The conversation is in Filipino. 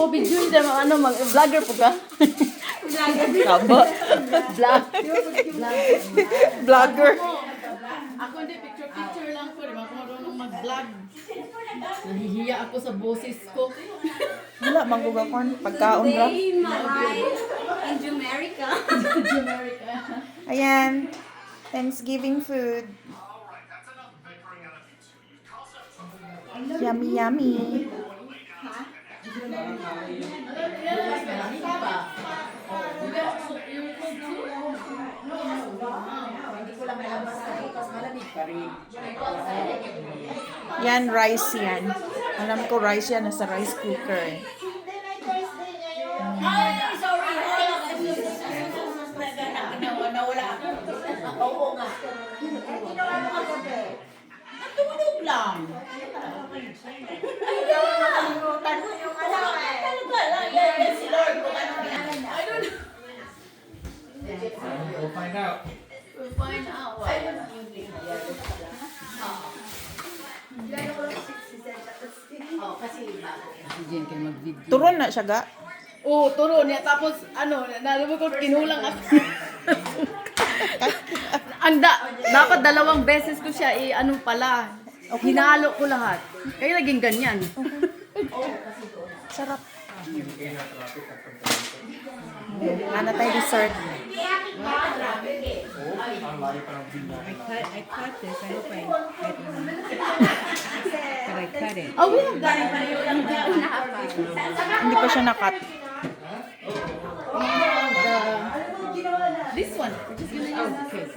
mo video din ano mag-vlogger po ka. Kabo. Vlogger. Ako hindi picture lang ko, di ba ako marunong mag-vlog. Nahihiya ako sa boses ko. Wala, manggugakon. Pagkaon ra. In Jamaica. Ayan. Thanksgiving food. Yummy, yummy. Yan, rice yan. Alam ko rice yan. Nasa rice cooker eh. Nawala ako. Oo nga. Natulog lang. Ayaw na nakalimutan mo yung alam. Talaga lang. Yan si Lord kung anong ianan na. I don't know. We'll find out. We'll find out. Oh, kasi ba? Diyan kayo mag-video. Turon na siya ga. Oo, turo niya. Tapos, nalaman ko, kinulang ako. Dapat 2 beses ko siya ano pala. Hinalo ko lahat. Kaya naging ganyan. Sarap. Ano tayo dessert? I cut this. I hope I but I cut it. Oh, yeah. Hindi pa siya nakat. This one. We're just gonna use this.